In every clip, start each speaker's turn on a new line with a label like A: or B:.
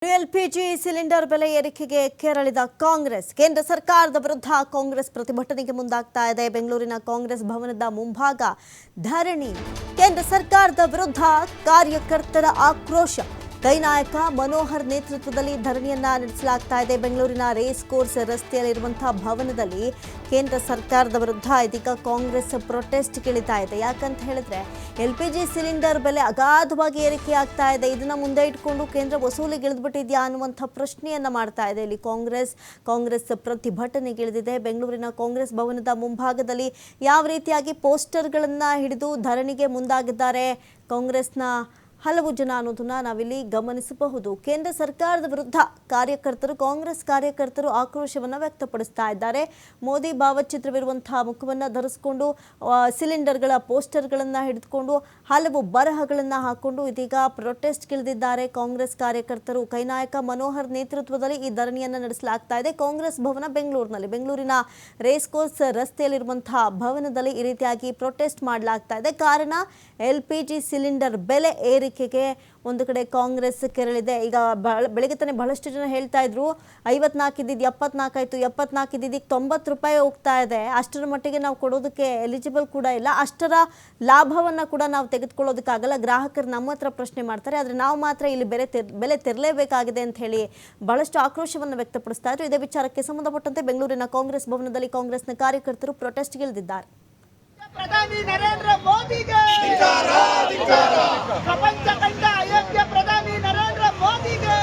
A: LPG cylinder ಬೆಲೆ ಏರಿಕೆಗೆ ಕೆರಳಿದ ಕಾಂಗ್ರೆಸ್ ಕೇಂದ್ರ ಸರ್ಕಾರದ ವಿರುದ್ಧ ಕಾಂಗ್ರೆಸ್ ಪ್ರತಿಭಟನೆಗೆ ಮುಂದಾಗ್ತಾ ಇದೆ. ಬೆಂಗಳೂರಿನ ಕಾಂಗ್ರೆಸ್ ಭವನದ ಮುಂಭಾಗ ಧರಣಿ. ಕೇಂದ್ರ ಸರ್ಕಾರದ ವಿರುದ್ಧ ಕಾರ್ಯಕರ್ತರ ಆಕ್ರೋಶ. ಕೈ ನಾಯಕ ಮನೋಹರ್ ನೇತೃತ್ವದಲ್ಲಿ ಧರಣಿಯನ್ನ ನಡೆಸಲಾಗ್ತಾ ಇದೆ. ಬೆಂಗಳೂರಿನ ರೇಸ್ ಕೋರ್ಸ್ ರಸ್ತೆಯಲ್ಲಿರುವಂತಹ ಭವನದಲ್ಲಿ ಕೇಂದ್ರ ಸರ್ಕಾರದ ವಿರುದ್ಧ ಇದೀಗ ಕಾಂಗ್ರೆಸ್ ಪ್ರೊಟೆಸ್ಟ್ ಗಿಳಿತಾ ಇದೆ. ಯಾಕಂತ ಹೇಳಿದ್ರೆ ಎಲ್ಪಿಜಿ ಸಿಲಿಂಡರ್ ಬೆಲೆ ಅಗಾಧವಾಗಿ ಏರಿಕೆ ಆಗ್ತಾ ಇದೆ. ಇದನ್ನ ಮುಂದೆ ಇಟ್ಕೊಂಡು ಕೇಂದ್ರ ವಸೂಲಿಗಿಳಿದ್ಬಿಟ್ಟಿದ್ಯಾ ಅನ್ನುವಂಥ ಪ್ರಶ್ನೆಯನ್ನ ಮಾಡ್ತಾ ಇದೆ. ಇಲ್ಲಿ ಕಾಂಗ್ರೆಸ್ ಪ್ರತಿಭಟನೆಗಿಳಿದಿದೆ. ಬೆಂಗಳೂರಿನ ಕಾಂಗ್ರೆಸ್ ಭವನದ ಮುಂಭಾಗದಲ್ಲಿ ಯಾವ ರೀತಿಯಾಗಿ ಪೋಸ್ಟರ್ಗಳನ್ನ ಹಿಡಿದು ಧರಣಿಗೆ ಮುಂದಾಗಿದ್ದಾರೆ ಕಾಂಗ್ರೆಸ್ನ ಹಲವು ಜನ ಅನ್ನೋದನ್ನ ನಾವಿಲ್ಲಿ ಗಮನಿಸಬಹುದು. ಕೇಂದ್ರ ಸರ್ಕಾರದ ವಿರುದ್ಧ ಕಾಂಗ್ರೆಸ್ ಕಾರ್ಯಕರ್ತರು ಆಕ್ರೋಶವನ್ನು ವ್ಯಕ್ತಪಡಿಸ್ತಾ ಇದ್ದಾರೆ. ಮೋದಿ ಭಾವಚಿತ್ರವಿರುವಂತಹ ಮುಖವನ್ನು ಧರಿಸಿಕೊಂಡು ಸಿಲಿಂಡರ್ಗಳ ಪೋಸ್ಟರ್ಗಳನ್ನು ಹಿಡಿದುಕೊಂಡು ಹಲವು ಬರಹಗಳನ್ನು ಹಾಕೊಂಡು ಇದೀಗ ಪ್ರೊಟೆಸ್ಟ್ಗಿಳಿದಿದ್ದಾರೆ ಕಾಂಗ್ರೆಸ್ ಕಾರ್ಯಕರ್ತರು. ಕೈನಾಯಕ ಮನೋಹರ್ ನೇತೃತ್ವದಲ್ಲಿ ಈ ಧರಣಿಯನ್ನು ನಡೆಸಲಾಗ್ತಾ ಇದೆ. ಕಾಂಗ್ರೆಸ್ ಭವನ ಬೆಂಗಳೂರಿನ ರೇಸ್ ಕೋರ್ಸ್ ರಸ್ತೆಯಲ್ಲಿರುವಂತಹ ಭವನದಲ್ಲಿ ಈ ರೀತಿಯಾಗಿ ಪ್ರೊಟೆಸ್ಟ್ ಮಾಡಲಾಗ್ತಾ ಇದೆ. ಕಾರಣ ಎಲ್ಪಿಜಿ ಸಿಲಿಂಡರ್ ಬೆಲೆ ಏರಿಕೆಗೆ ಒಂದು ಕಡೆ ಕಾಂಗ್ರೆಸ್ ಕೆರಳಿದೆ. ಈಗ ಬೆಳಗ್ಗೆ ತಾನೇ ಬಹಳಷ್ಟು ಜನ ಹೇಳ್ತಾ ಇದ್ರು 54 ಇದ್ದಿದ್ದು 74 ಆಯಿತು, 74 ಇದ್ದಿದ್ದಕ್ಕೆ 90 ರೂಪಾಯಿ ಹೋಗ್ತಾ ಇದೆ. ಅಷ್ಟರ ಮಟ್ಟಿಗೆ ನಾವು ಕೊಡೋದಕ್ಕೆ ಎಲಿಜಿಬಲ್ ಕೂಡ ಇಲ್ಲ. ಅಷ್ಟರ ಲಾಭವನ್ನು ಕೂಡ ನಾವು ತೆಗೆದುಕೊಳ್ಳೋದಕ್ಕಾಗಲ್ಲ. ಗ್ರಾಹಕರು ನಮ್ಮ ಹತ್ರ ಪ್ರಶ್ನೆ ಮಾಡ್ತಾರೆ, ಆದರೆ ನಾವು ಮಾತ್ರ ಇಲ್ಲಿ ಬೆಲೆ ತೆರಲೇಬೇಕಾಗಿದೆ ಅಂತ ಹೇಳಿ ಬಹಳಷ್ಟು ಆಕ್ರೋಶವನ್ನು ವ್ಯಕ್ತಪಡಿಸ್ತಾ ಇದ್ರು. ಇದೇ ವಿಚಾರಕ್ಕೆ ಸಂಬಂಧಪಟ್ಟಂತೆ ಬೆಂಗಳೂರಿನ ಕಾಂಗ್ರೆಸ್ ಭವನದಲ್ಲಿ ಕಾಂಗ್ರೆಸ್ನ ಕಾರ್ಯಕರ್ತರು ಪ್ರೊಟೆಸ್ಟ್ಗಿಳಿದಿದ್ದಾರೆ.
B: ಪ್ರಧಾನಿ ನರೇಂದ್ರ ಮೋದಿಗೆ ಪ್ರಪಂಚ ಕಂಡ ಅಯೋಗ್ಯ ಪ್ರಧಾನಿ ನರೇಂದ್ರ ಮೋದಿಗೆ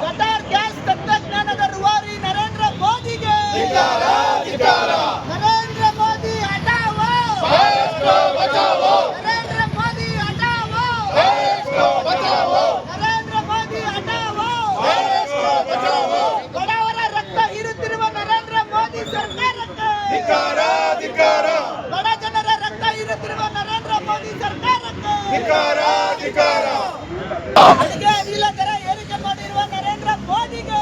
B: ಕತಾರ್ ಗ್ಯಾಸ್ ತಂತ್ರಜ್ಞಾನದ ರೂವಾರಿ ನರೇಂದ್ರ ಮೋದಿಗೆ ನರೇಂದ್ರ ಮೋದಿ ಹಟಾವೋ, ನರೇಂದ್ರ ಮೋದಿ ಹಟಾವೋ, ನರೇಂದ್ರ ಮೋದಿ ಹಟಾವೋ. ಬಡವರ ರಕ್ತ ಹೀರುತ್ತಿರುವ ನರೇಂದ್ರ ಮೋದಿ ಸರ್ಕಾರಕ್ಕೆ, ಬಡ ಜನರ ರಕ್ತ ಹೀರುತ್ತಿರುವ ನರೇಂದ್ರ ಮೋದಿ ಸರ್ಕಾರಕ್ಕೆ, ಅಡುಗೆ ಅನಿಲ ದರ ಏರಿಕೆ ಮಾಡಿರುವ ನರೇಂದ್ರ ಮೋದಿಗೆ